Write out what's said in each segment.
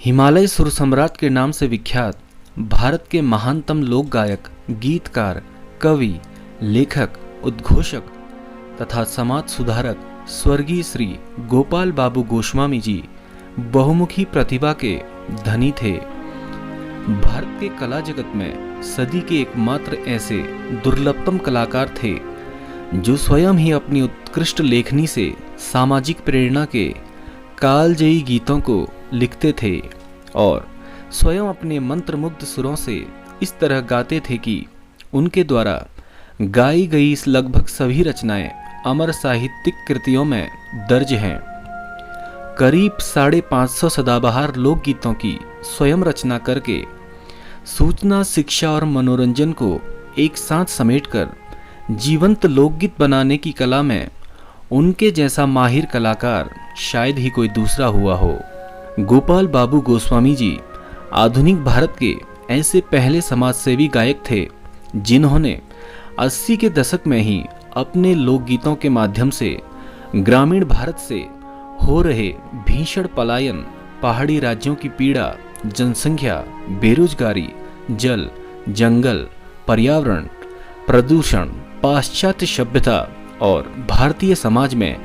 हिमालय सुर सम्राट के नाम से विख्यात भारत के महानतम लोक गायक, गीतकार, कवि, लेखक, उद्घोषक तथा समाज सुधारक स्वर्गीय श्री गोपाल बाबू गोस्वामी जी बहुमुखी प्रतिभा के धनी थे। भारत के कला जगत में सदी के एकमात्र ऐसे दुर्लभतम कलाकार थे जो स्वयं ही अपनी उत्कृष्ट लेखनी से सामाजिक प्रेरणा के कालजयी गीतों को लिखते थे और स्वयं अपने मंत्रमुग्ध सुरों से इस तरह गाते थे कि उनके द्वारा गाई गई लगभग सभी रचनाएं अमर साहित्यिक कृतियों में दर्ज हैं। करीब 550 सदाबहार लोकगीतों की स्वयं रचना करके सूचना, शिक्षा और मनोरंजन को एक साथ समेटकर जीवंत लोकगीत बनाने की कला में उनके जैसा माहिर कलाकार शायद ही कोई दूसरा हुआ हो। गोपाल बाबू गोस्वामी जी आधुनिक भारत के ऐसे पहले समाजसेवी गायक थे जिन्होंने 80 के दशक में ही अपने लोकगीतों के माध्यम से ग्रामीण भारत से हो रहे भीषण पलायन, पहाड़ी राज्यों की पीड़ा, जनसंख्या, बेरोजगारी, जल, जंगल, पर्यावरण, प्रदूषण, पाश्चात्य सभ्यता और भारतीय समाज में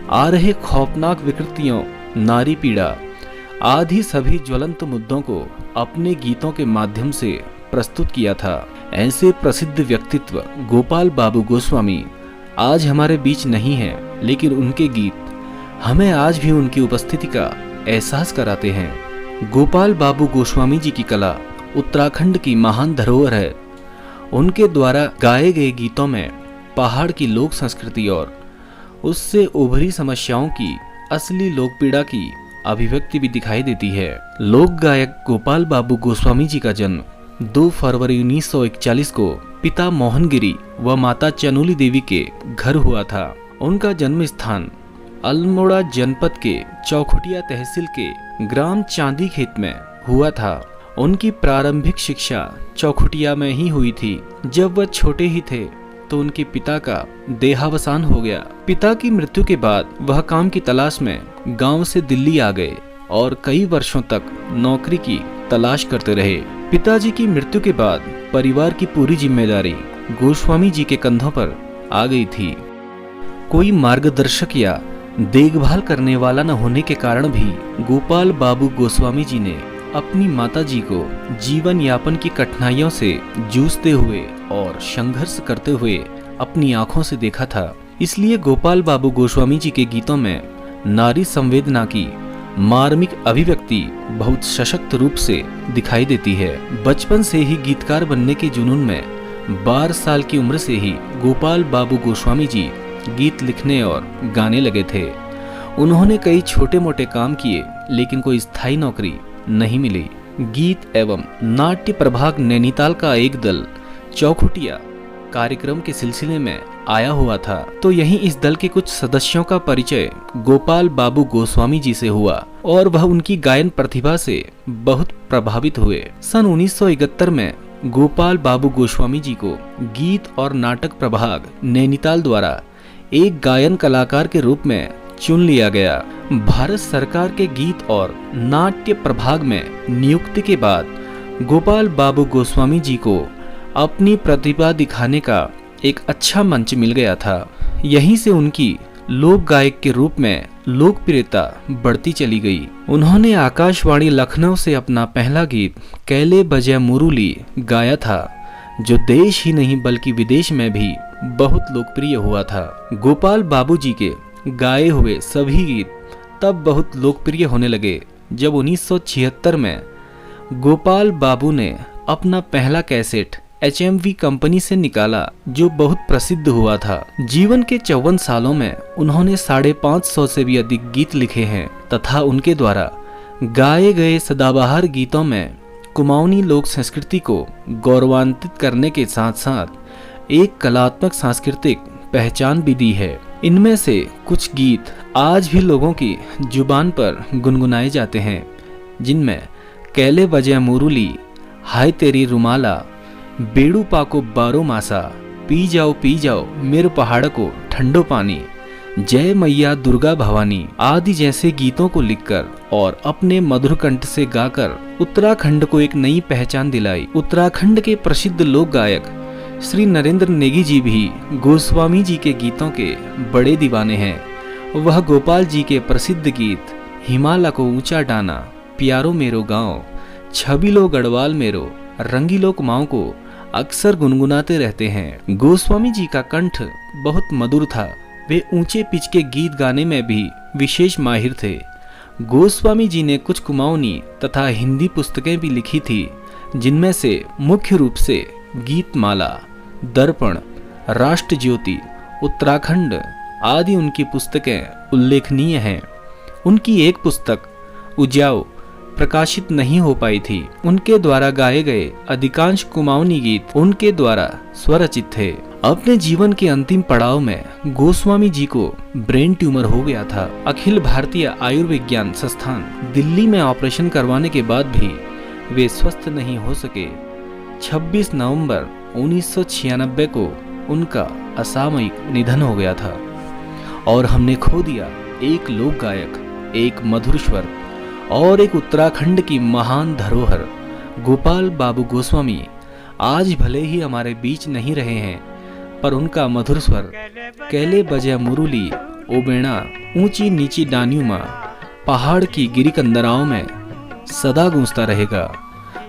आ रहे खौफनाक विकृतियों, नारी पीड़ा आदि सभी ज्वलंत मुद्दों को अपने गीतों के माध्यम से प्रस्तुत किया था। ऐसे प्रसिद्ध व्यक्तित्व गोपाल बाबू गोस्वामी आज हमारे बीच नहीं हैं, लेकिन उनके गीत हमें आज भी उनकी उपस्थिति का एहसास कराते हैं। गोपाल बाबू गोस्वामी जी की कला उत्तराखंड की महान धरोहर है। उनके द्वारा गाए गए गीतों में पहाड़ की लोक संस्कृति और उससे उभरी समस्याओं की असली लोकपीड़ा की अभिव्यक्ति भी दिखाई देती है। लोक गायक गोपाल बाबू गोस्वामी जी का जन्म 2 फरवरी 1941 को पिता मोहनगिरी व माता चनूली देवी के घर हुआ था। उनका जन्म स्थान अल्मोड़ा जनपद के चौखुटिया तहसील के ग्राम चांदी खेत में हुआ था। उनकी प्रारंभिक शिक्षा चौखुटिया में ही हुई थी। जब वह छोटे ही थे तो उनके पिता का देहावसान हो गया। पिता की मृत्यु के बाद वह काम की तलाश में गांव से दिल्ली आ गए और कई वर्षों तक नौकरी की तलाश करते रहे। पिताजी की मृत्यु के बाद परिवार की पूरी जिम्मेदारी गोस्वामी जी के कंधों पर आ गई थी। कोई मार्गदर्शक या देखभाल करने वाला न होने के कारण भी गोपाल बाबू गोस्वामी जी ने अपनी माताजी को जीवन यापन की कठिनाइयों से जूझते हुए और संघर्ष करते हुए अपनी आंखों से देखा था। इसलिए गोपाल बाबू गोस्वामी जी के गीतों में नारी संवेदना की मार्मिक अभिव्यक्ति बहुत सशक्त रूप से दिखाई देती है। बचपन से ही गीतकार बनने के जुनून में 12 साल की उम्र से ही गोपाल बाबू गोस्वामी जी गीत लिखने और गाने लगे थे। उन्होंने कई छोटे मोटे काम किए, लेकिन कोई स्थायी नौकरी नहीं मिली। गीत एवं नाट्य प्रभाग नैनीताल का एक दल चौखुटिया कार्यक्रम के सिलसिले में आया हुआ था, तो यहीं इस दल के कुछ सदस्यों का परिचय गोपाल बाबू गोस्वामी जी से हुआ और वह उनकी गायन प्रतिभा से बहुत प्रभावित हुए। सन 1971 में गोपाल बाबू गोस्वामी जी को गीत और नाटक प्रभाग नैनीताल द्वारा एक गायन कलाकार के रूप में चुन लिया गया। भारत सरकार के गीत और नाट्य प्रभाग में नियुक्ति के बाद गोपाल बाबू गोस्वामी जी को अपनी प्रतिभा दिखाने का एक अच्छा मंच मिल गया था। यहीं से उनकी लोक गायक के रूप में लोकप्रियता बढ़ती चली गई। उन्होंने आकाशवाणी लखनऊ से अपना पहला गीत कैले बजे मुरली गाया था, जो देश ही नहीं बल्कि विदेश में भी बहुत लोकप्रिय हुआ था। गोपाल बाबू जी के गाए हुए सभी गीत तब बहुत लोकप्रिय होने लगे जब 1976 में गोपाल बाबू ने अपना पहला कैसेट HMV कंपनी से निकाला, जो बहुत प्रसिद्ध हुआ था। जीवन के 54 सालों में उन्होंने 550 से भी अधिक गीत लिखे हैं तथा उनके द्वारा गाए गए सदाबहार गीतों में कुमाऊनी लोक संस्कृति को गौरवान्वित करने के साथ साथ एक कलात्मक सांस्कृतिक पहचान भी दी है। इनमें से कुछ गीत आज भी लोगों की जुबान पर गुनगुनाए जाते हैं, जिनमें कैले बजे मुरली, हाय तेरी रुमाला, बेड़ू पाको बारो मासा, पी जाओ मेरे पहाड़ को ठंडो पानी, जय मैया दुर्गा भवानी आदि जैसे गीतों को लिखकर और अपने मधुर कंठ से गाकर उत्तराखंड को एक नई पहचान दिलाई। उत्तराखंड के प्रसिद्ध लोक गायक श्री नरेंद्र नेगी जी भी गोस्वामी जी के गीतों के बड़े दीवाने हैं। वह गोपाल जी के प्रसिद्ध गीत हिमालय को ऊंचा डाना, प्यारो मेरो गांव, छबिलो गढ़वाल मेरो, रंगीलो कुमाऊं को अक्सर गुनगुनाते रहते हैं। गोस्वामी जी का कंठ बहुत मधुर था। वे ऊंचे पिच के गीत गाने में भी विशेष माहिर थे। गोस्वामी जी ने कुछ कुमाऊनी तथा हिंदी पुस्तकें भी लिखी थी, जिनमें से मुख्य रूप से गीतमाला, दर्पण, राष्ट्र ज्योति, उत्तराखंड आदि उनकी पुस्तकें उल्लेखनीय हैं। उनकी एक पुस्तक उजाओ प्रकाशित नहीं हो पाई थी। उनके द्वारा गाए गए अधिकांश कुमाऊनी गीत उनके द्वारा स्वरचित थे। अपने जीवन के अंतिम पड़ाव में गोस्वामी जी को ब्रेन ट्यूमर हो गया था। अखिल भारतीय आयुर्विज्ञान संस्थान दिल्ली में ऑपरेशन करवाने के बाद भी वे स्वस्थ नहीं हो सके। 26 नवंबर 1996 को उनका असामयिक निधन हो गया था और हमने खो दिया एक लोक गायक, एक मधुर स्वर और एक उत्तराखंड की महान धरोहर। गोपाल बाबू गोस्वामी आज भले ही हमारे बीच नहीं रहे हैं, पर उनका मधुर स्वर कैले बजे मुरुली ओबेणा ऊंची नीची डानियों में, पहाड़ की गिरी कंदराओं में सदा गूंजता रहेगा।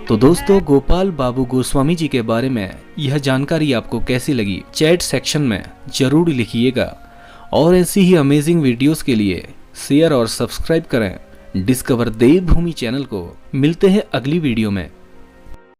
तो दोस्तों, गोपाल बाबू गोस्वामी जी के बारे में यह जानकारी आपको कैसी लगी, चैट सेक्शन में जरूर लिखिएगा और ऐसी ही अमेजिंग वीडियोस के लिए शेयर और सब्सक्राइब करें डिस्कवर देवभूमि चैनल को। मिलते हैं अगली वीडियो में।